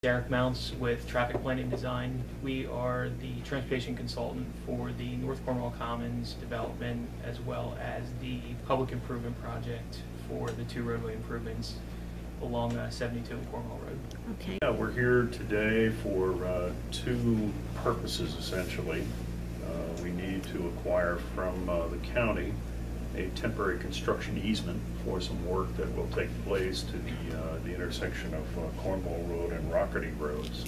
Derek Mounts with Traffic Planning Design. We are the transportation consultant for the North Cornwall Commons development as well as the public improvement project for the 2 roadway improvements along 72 Cornwall Road. Okay. Yeah, we're here today for 2 purposes essentially. We need to acquire from the county a temporary construction easement for some work that will take place to the intersection of Cornwall Road and Rocherty Roads.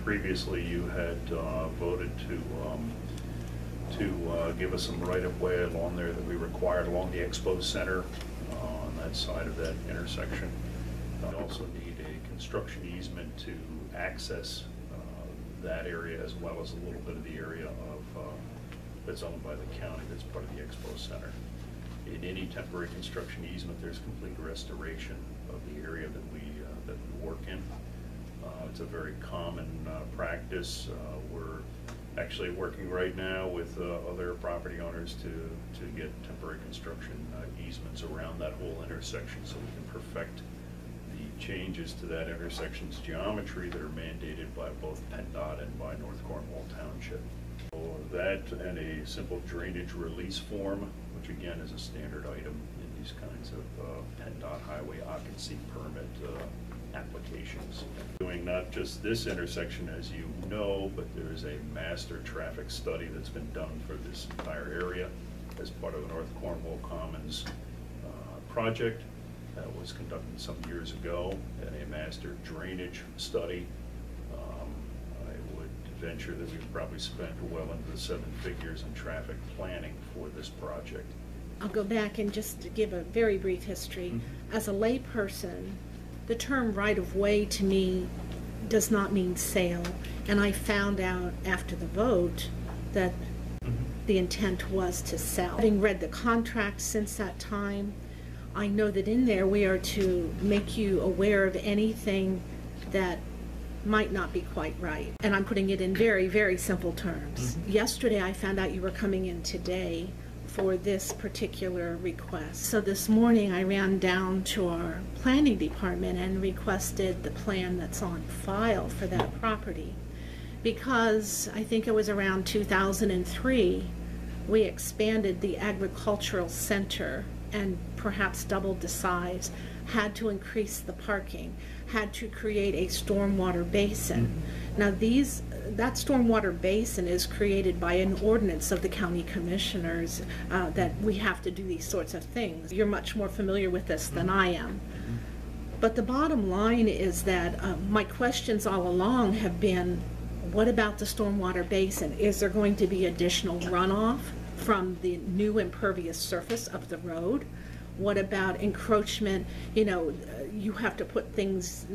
Previously, you had voted to give us some right-of-way along there that we required along the Expo Center on that side of that intersection. We also need a construction easement to access that area as well as a little bit of the area of that's owned by the county that's part of the Expo Center. In any temporary construction easement, there's complete restoration of the area that we work in. It's a very common practice. We're actually working right now with other property owners to get temporary construction easements around that whole intersection so we can perfect the changes to that intersection's geometry that are mandated by both PennDOT and by North Cornwall Township. So that and a simple drainage release form, which again is a standard item in these kinds of PennDOT highway occupancy permit applications. Doing not just this intersection, as you know, but there is a master traffic study that's been done for this entire area as part of the North Cornwall Commons project that was conducted some years ago, and a master drainage study. I would venture that we've probably spent well into the 7 figures in traffic planning for this project. I'll go back and just give a very brief history. As a layperson, the term right-of-way to me does not mean sale, and I found out after the vote that the intent was to sell. Having read the contract since that time, I know that in there we are to make you aware of anything that might not be quite right. And I'm putting it in very, very simple terms. Yesterday I found out you were coming in today for this particular request. So this morning I ran down to our planning department and requested the plan that's on file for that property. Because I think it was around 2003, we expanded the agricultural center and perhaps doubled the size, had to increase the parking, had to create a stormwater basin. Now that stormwater basin is created by an ordinance of the county commissioners that we have to do these sorts of things. You're much more familiar with this than I am. But the bottom line is that my questions all along have been, what about the stormwater basin? Is there going to be additional runoff from the new impervious surface of the road? What about encroachment? You know, you have to put things,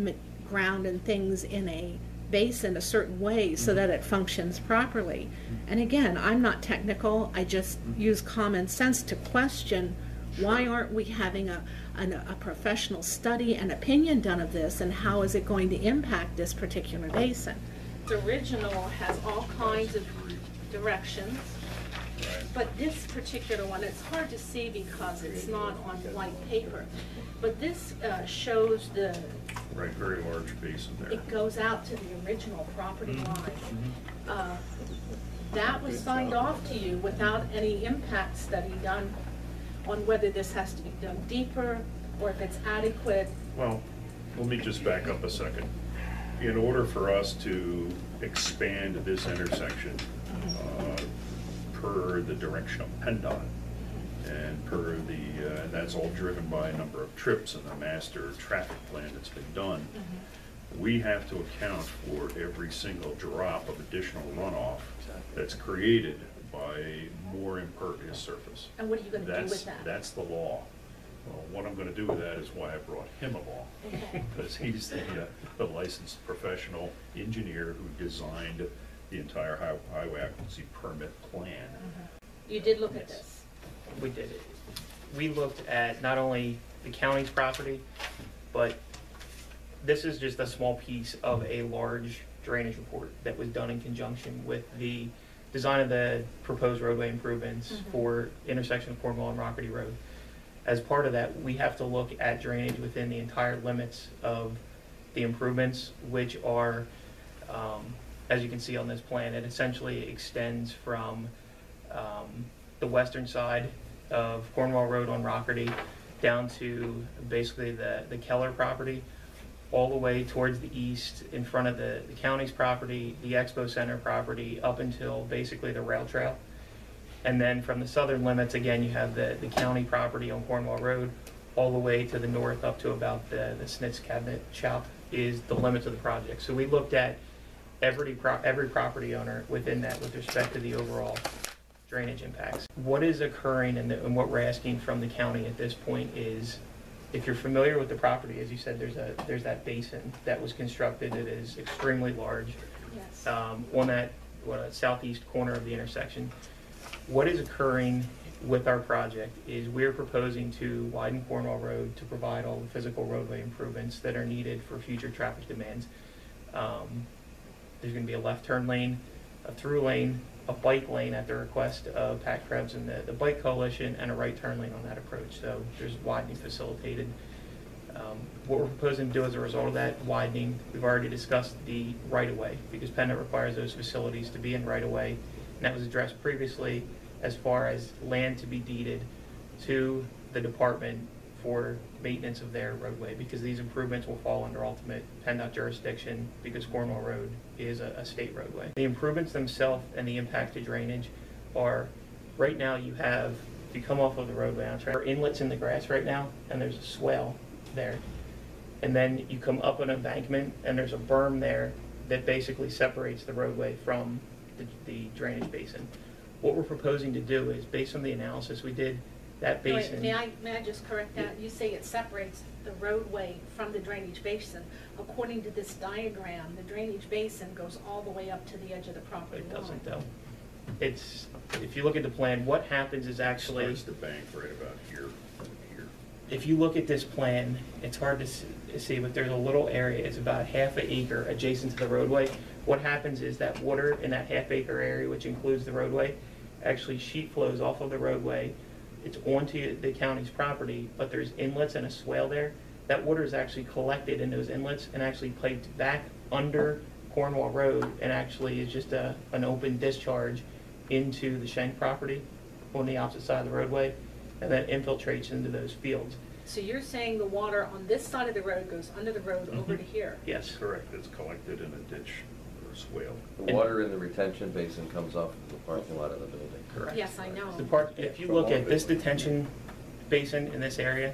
ground and things in a basin a certain way so that it functions properly. And again, I'm not technical, I just use common sense to question why aren't we having a professional study and opinion done of this, and how is it going to impact this particular basin? The original has all kinds of directions. But this particular one, it's hard to see because it's not on white paper. But this shows the... Right, very large basin there. It goes out to the original property line. That was signed off to you without any impact study done on whether this has to be done deeper or if it's adequate. Well, let me just back up a second. In order for us to expand this intersection, per the direction of PennDOT and per the, and that's all driven by a number of trips and the master traffic plan that's been done, we have to account for every single drop of additional runoff that's created by a more impervious surface. And what are you going to do with that? That's the law. Well, what I'm going to do with that is why I brought him along, because he's the licensed professional engineer who designed the entire highway occupancy permit plan. You did look at this? We did it. We looked at not only the county's property, but this is just a small piece of a large drainage report that was done in conjunction with the design of the proposed roadway improvements for intersection of Cornwall and Rocherty Road. As part of that, we have to look at drainage within the entire limits of the improvements, which are, as you can see on this plan, it essentially extends from the western side of Cornwall Road on Rocherty down to basically the Keller property, all the way towards the east in front of the county's property, the Expo Center property, up until basically the rail trail. And then from the southern limits, again, you have the county property on Cornwall Road, all the way to the north up to about the Snitz Cabinet Shop is the limits of the project. So we looked at every property owner within that with respect to the overall drainage impacts. What is occurring and what we're asking from the county at this point is, if you're familiar with the property, as you said, there's that basin that was constructed. It is extremely large. Yes. On that southeast corner of the intersection. What is occurring with our project is we're proposing to widen Cornwall Road to provide all the physical roadway improvements that are needed for future traffic demands. There's going to be a left turn lane, a through lane, a bike lane at the request of Pat Krebs and the Bike Coalition, and a right turn lane on that approach. So there's widening facilitated. What we're proposing to do as a result of that widening, we've already discussed the right-of-way, because PennDOT requires those facilities to be in right-of-way, and that was addressed previously as far as land to be deeded to the department for maintenance of their roadway, because these improvements will fall under ultimate PennDOT jurisdiction, because Cornwall Road is a state roadway. The improvements themselves and the impact to drainage are, right now you have, if you come off of the roadway on track, there are inlets in the grass right now, and there's a swale there. And then you come up an embankment, and there's a berm there that basically separates the roadway from the drainage basin. What we're proposing to do is, based on the analysis we did, that basin... May I just correct that? You say it separates the roadway from the drainage basin. According to this diagram, the drainage basin goes all the way up to the edge of the property line. It doesn't, though. It's, if you look at the plan, what happens is actually... Starts the bank right about here. If you look at this plan, it's hard to see, but there's a little area, it's about a half an acre adjacent to the roadway. What happens is that water in that half acre area, which includes the roadway, actually sheet flows off of the roadway. It's onto the county's property, but there's inlets and a swale there. That water is actually collected in those inlets and actually piped back under Cornwall Road, and actually is just an open discharge into the Schenk property on the opposite side of the roadway, and then infiltrates into those fields. So you're saying the water on this side of the road goes under the road over to here? Yes. Correct, it's collected in a ditch or a swale. The water in the retention basin comes off the parking lot of the building. Correct. Yes, I know. The part, if you look at this detention basin in this area,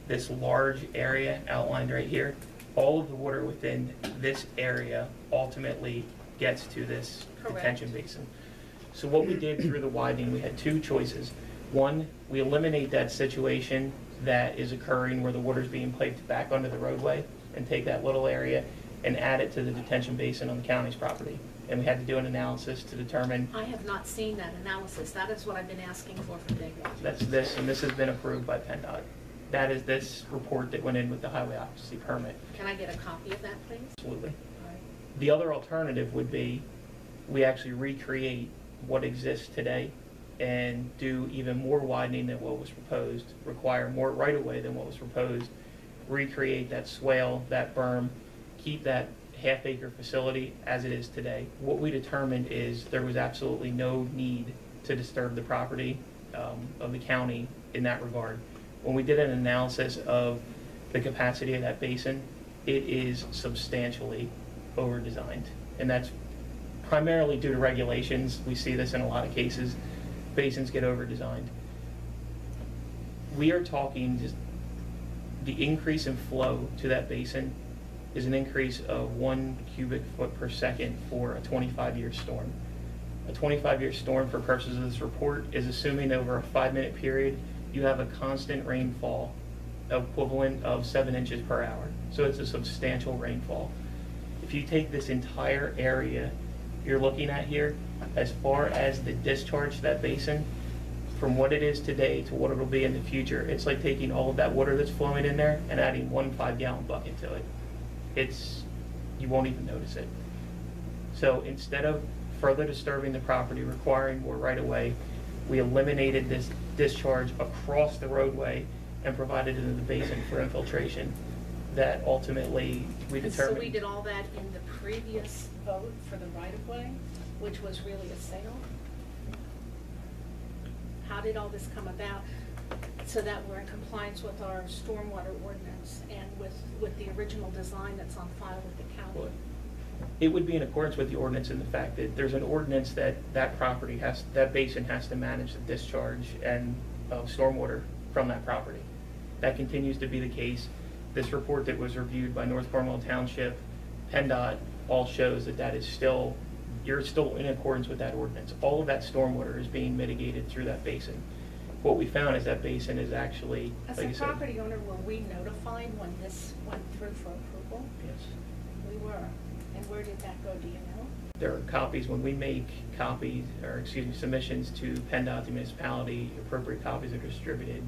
this large area outlined right here, all of the water within this area ultimately gets to this Correct. detention basin. So what we did through the widening, we had two choices. One, we eliminate that situation that is occurring where the water is being piped back onto the roadway, and take that little area and add it to the detention basin on the county's property. And we had to do an analysis to determine... I have not seen that analysis. That is what I've been asking for day one. That's this, and this has been approved by PennDOT. That is this report that went in with the highway occupancy permit. Can I get a copy of that, please? Absolutely. All right. The other alternative would be we actually recreate what exists today and do even more widening than what was proposed, require more right-of-way than what was proposed, recreate that swale, that berm, keep that half-acre facility as it is today. What we determined is there was absolutely no need to disturb the property of the county in that regard. When we did an analysis of the capacity of that basin, it is substantially over-designed. And that's primarily due to regulations. We see this in a lot of cases. Basins get over-designed. We are talking just the increase in flow to that basin is an increase of 1 cubic foot per second for a 25-year storm. A 25-year storm, for purposes of this report, is assuming over a 5-minute period you have a constant rainfall equivalent of 7 inches per hour. So it's a substantial rainfall. If you take this entire area you're looking at here, as far as the discharge to that basin, from what it is today to what it'll be in the future, it's like taking all of that water that's flowing in there and adding 1 5-gallon bucket to it. You won't even notice it. So instead of further disturbing the property, requiring more right-of-way, we eliminated this discharge across the roadway and provided it in the basin for infiltration. That ultimately we And so determined. we did all that in the previous vote for the right-of-way, which was really a sale? How did all this come about? So that we're in compliance with our stormwater ordinance and with the original design that's on file with the county? It would be in accordance with the ordinance in the fact that there's an ordinance that that basin has to manage the discharge and stormwater from that property. That continues to be the case. This report that was reviewed by North Cornwall Township, PennDOT, all shows that you're still in accordance with that ordinance. All of that stormwater is being mitigated through that basin. What we found is that basin is actually, As like a I said. property owner, were we notified when this went through for approval? Yes. We were. And where did that go, do you know? There are copies, when we make submissions to PennDOT, the municipality, appropriate copies are distributed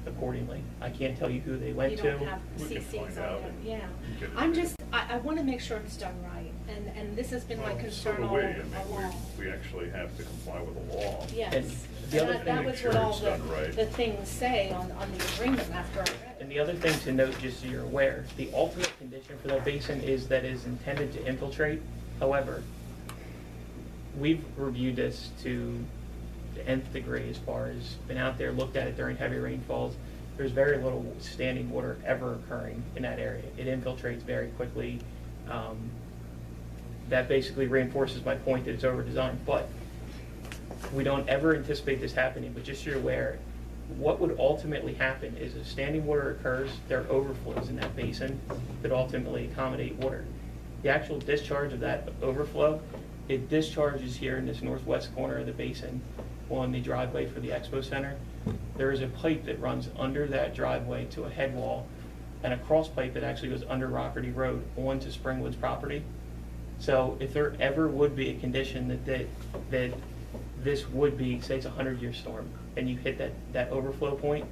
accordingly. I can't tell you who they went to. You don't have We can CCs find on out it, and yeah. get it. I'm just, I want to make sure it's done right, and this has been my Well, concern so do all we. I mean, along. we actually have to comply with the law. Yes, And the other and thing- that Make was sure what all it's done right. the things say on the agreement after I read it. And the other thing to note, just so you're aware, the ultimate condition for that basin is that it is intended to infiltrate. However, we've reviewed this to the nth degree as far as been out there, looked at it during heavy rainfalls. There's very little standing water ever occurring in that area. It infiltrates very quickly. That basically reinforces my point that it's over-designed. But we don't ever anticipate this happening, but just so you're aware, what would ultimately happen is if standing water occurs, there are overflows in that basin that ultimately accommodate water. The actual discharge of that overflow, it discharges here in this northwest corner of the basin on the driveway for the Expo Center. There is a pipe that runs under that driveway to a head wall and a cross pipe that actually goes under Rocherty Road onto Springwood's property. So if there ever would be a condition that this would be, say it's a 100-year storm, and you hit that overflow point,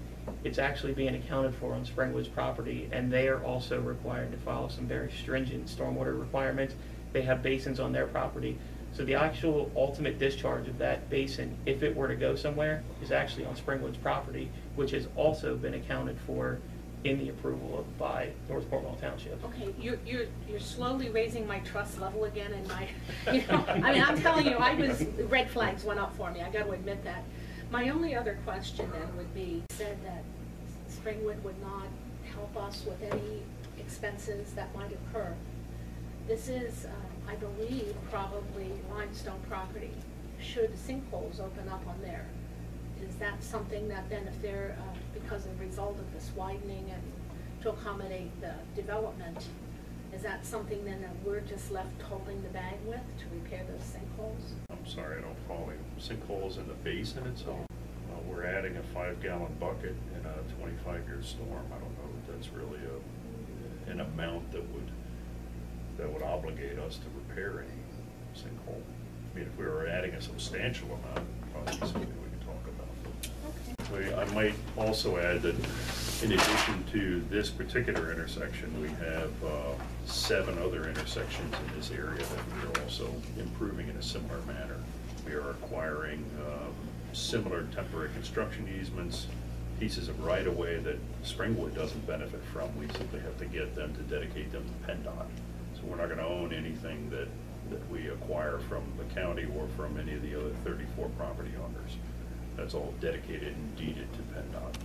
it's actually being accounted for on Springwood's property, and they are also required to follow some very stringent stormwater requirements. They have basins on their property. So the actual ultimate discharge of that basin, if it were to go somewhere, is actually on Springwood's property, which has also been accounted for in the approval by North Cornwall Township. Okay, you're slowly raising my trust level again, and I mean, I'm telling you, red flags went up for me, I got to admit that. My only other question then would be, said that Springwood would not help us with any expenses that might occur. This is, I believe, probably limestone property. Should sinkholes open up on there, is that something that then if they're, because of the result of this widening and to accommodate the development, is that something then that we're just left holding the bag with to repair those sinkholes? I'm sorry, I don't follow you. Sinkholes in the basin itself? We're adding a 5-gallon bucket in a 25-year storm. I don't know if that's really an amount that would obligate us to repair any sinkhole. I mean, if we were adding a substantial amount, probably something we could talk about. Okay. I might also add that in addition to this particular intersection, we have 7 other intersections in this area that we are also improving in a similar manner. We are acquiring similar temporary construction easements, pieces of right-of-way that Springwood doesn't benefit from. We simply have to get them to dedicate them to PennDOT. So we're not going to own anything that we acquire from the county or from any of the other 34 property owners. That's all dedicated and deeded to PennDOT.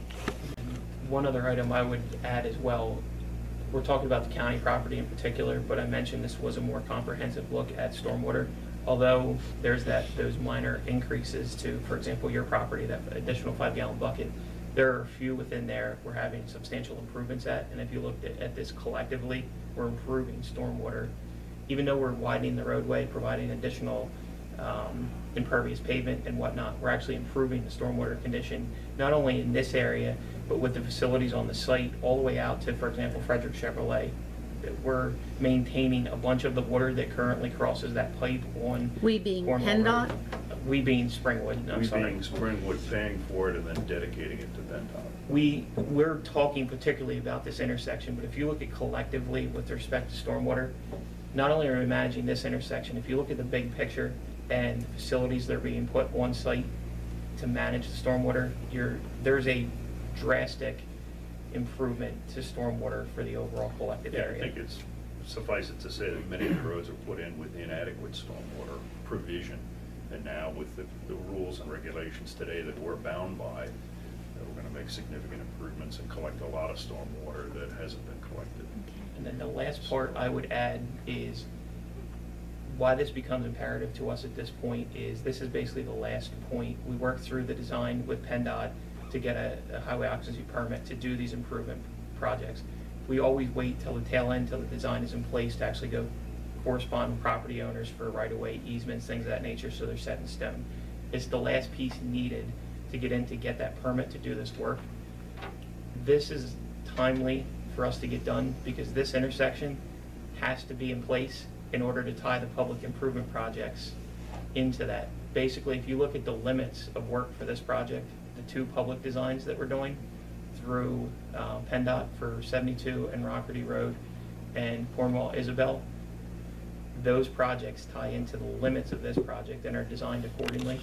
One other item I would add as well, we're talking about the county property in particular, but I mentioned this was a more comprehensive look at stormwater. Although there's those minor increases to, for example, your property, that additional 5-gallon bucket, there are a few within there we're having substantial improvements at. And if you looked at this collectively, we're improving stormwater. Even though we're widening the roadway, providing additional impervious pavement and whatnot, we're actually improving the stormwater condition, not only in this area, but with the facilities on the site all the way out to, for example, Frederick Chevrolet. We're maintaining a bunch of the water that currently crosses that pipe on We being Cornwall PennDOT? Road. We being Springwood, I'm We sorry. being Springwood paying for it and then dedicating it to PennDOT. We're talking particularly about this intersection, but if you look at collectively with respect to stormwater, not only are we managing this intersection, if you look at the big picture and the facilities that are being put on site to manage the stormwater, there's a drastic improvement to stormwater for the overall collected Yeah, area. I think it's suffice it to say that many of the roads are put in with inadequate stormwater provision. And now with the rules and regulations today that we're bound by, we're going to make significant improvements and collect a lot of stormwater that hasn't been collected. And then the last part I would add is why this becomes imperative to us at this point is this is basically the last point. We worked through the design with PennDOT to get a highway occupancy permit to do these improvement projects. We always wait till the tail end, till the design is in place to actually go correspond with property owners for right-of-way easements, things of that nature, so they're set in stone. It's the last piece needed to get in to get that permit to do this work. This is timely for us to get done because this intersection has to be in place in order to tie the public improvement projects into that. Basically, if you look at the limits of work for this project, the two public designs that we're doing through PennDOT for 72 and Rocherty Road and Cornwall Isabel, those projects tie into the limits of this project and are designed accordingly.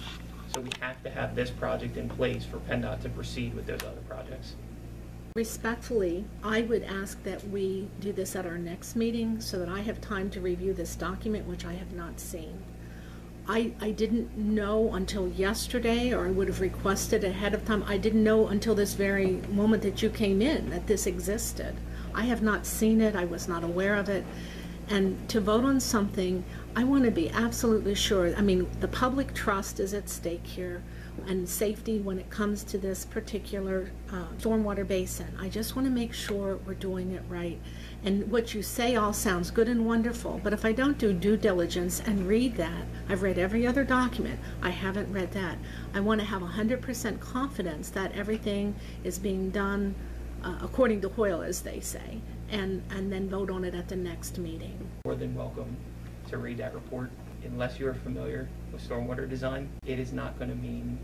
So we have to have this project in place for PennDOT to proceed with those other projects. Respectfully, I would ask that we do this at our next meeting so that I have time to review this document, which I have not seen. I didn't know until yesterday, or I would have requested ahead of time. I didn't know until this very moment that you came in that this existed. I have not seen it. I was not aware of it. And to vote on something, I want to be absolutely sure. I mean, the public trust is at stake here, and safety when it comes to this particular stormwater basin. I just want to make sure we're doing it right. And what you say all sounds good and wonderful, but if I don't do due diligence and read that, I've read every other document, I haven't read that. I want to have 100% confidence that everything is being done according to Hoyle, as they say, and then vote on it at the next meeting. More than welcome to read that report. Unless you're familiar with stormwater design, it is not going to mean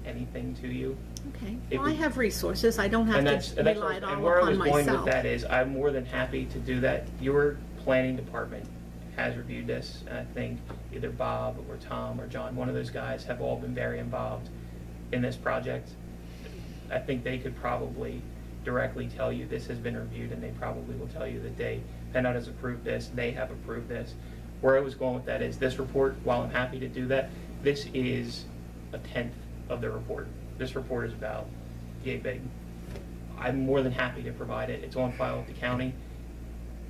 anything to you. Okay. Well, I have resources. I don't have to rely it all and where I upon was going myself. with that is I'm more than happy to do that. Your planning department has reviewed this, and I think either Bob or Tom or John, one of those guys, have all been very involved in this project. I think they could probably directly tell you this has been reviewed, and they probably will tell you that PennDOT has approved this, they have approved this. Where I was going with that is this report, while I'm happy to do that, this is a 10th of the report. This report is about yay big. I'm more than happy to provide it. It's on file with the county.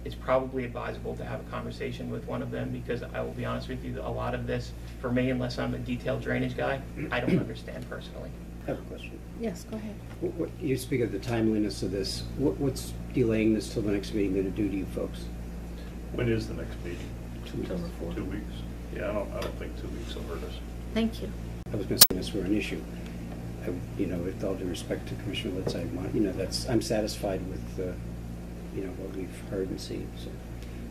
It's probably advisable to have a conversation with one of them because I will be honest with you, a lot of this, for me, unless I'm a detailed drainage guy, I don't understand personally. I have a question. Yes, go ahead. You speak of the timeliness of this. What's delaying this till the next meeting going to do to you folks? When is the next meeting? September 4th. 2 weeks? Yeah, I don't think 2 weeks will hurt us. Thank you. I was going to say this were an issue. With all due respect to Commissioner Litz, I'm satisfied with, what we've heard and seen. So,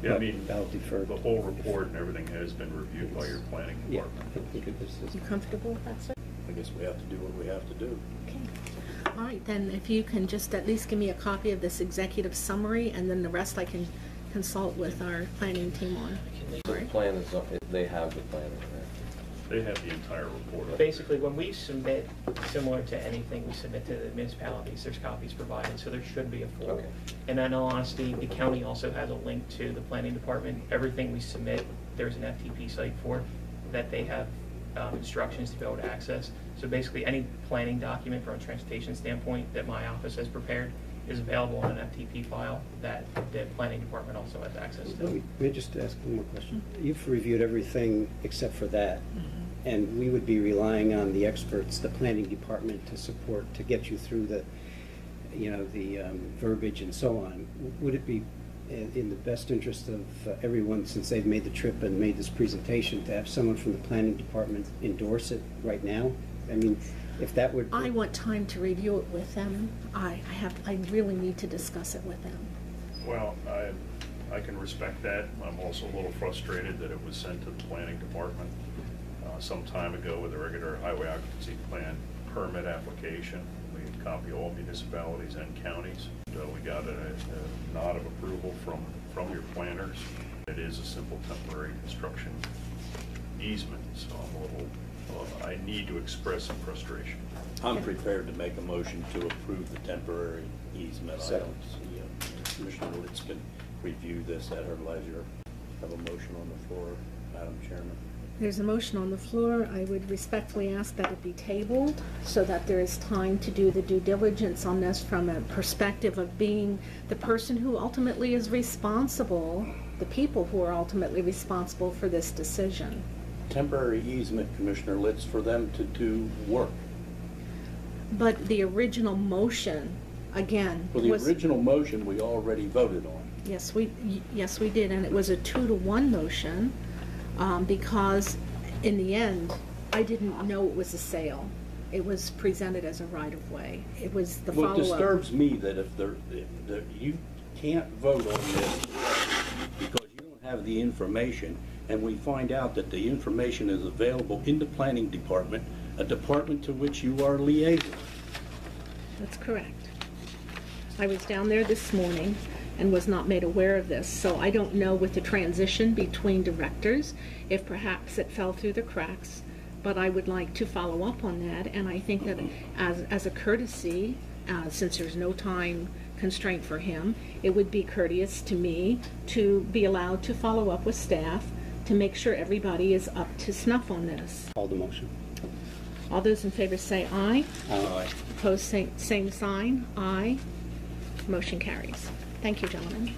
Yeah, I mean, I'll defer. the whole report and everything has been reviewed by your planning Yeah, department. I think it was. You comfortable with that, sir? I guess we have to do what we have to do. Okay. All right, then if you can just at least give me a copy of this executive summary, and then the rest I can consult with our planning team on. The plan is, they have the plan in there. They have the entire report. Basically, when we submit, similar to anything we submit to the municipalities, there's copies provided, so there should be a full. Okay. And in all honesty, the county also has a link to the planning department. Everything we submit, there's an FTP site for that they have instructions to be able to access. So basically, any planning document from a transportation standpoint that my office has prepared is available on an FTP file that the planning department also has access to. Let me just ask one more question. You've reviewed everything except for that, and we would be relying on the experts, the planning department, to support, to get you through the verbiage and so on. Would it be in the best interest of everyone, since they've made the trip and made this presentation, to have someone from the planning department endorse it right now? I mean, if that would... I want time to review it with them. I really need to discuss it with them. Well, I can respect that. I'm also a little frustrated that it was sent to the planning department some time ago with a regular highway occupancy plan permit application. We copy all municipalities and counties. We got a nod of approval from your planners. It is a simple temporary construction easement, so I'm a little I need to express some frustration. I'm prepared to make a motion to approve the temporary easement. I Second. don't see, Commissioner Litz can review this at her leisure. Have a motion on the floor, Madam Chairman. There's a motion on the floor. I would respectfully ask that it be tabled so that there is time to do the due diligence on this from a perspective of being the person who ultimately is responsible, the people who are ultimately responsible for this decision. Temporary easement, Commissioner Litz, for them to do work. But the original motion, again, Well, the was... original motion we already voted on. Yes, we did, and it was a 2-to-1 motion, because in the end, I didn't know it was a sale. It was presented as a right-of-way. It was the Well, follow-up. it disturbs me that if you can't vote on this because you don't have the information, and we find out that the information is available in the planning department, a department to which you are liaison. That's correct. I was down there this morning and was not made aware of this, so I don't know with the transition between directors if perhaps it fell through the cracks, but I would like to follow up on that, and I think that as a courtesy, since there's no time constraint for him, it would be courteous to me to be allowed to follow up with staff to make sure everybody is up to snuff on this. Call the motion. All those in favor say aye. Aye. Opposed, same sign. Aye. Motion carries. Thank you, gentlemen.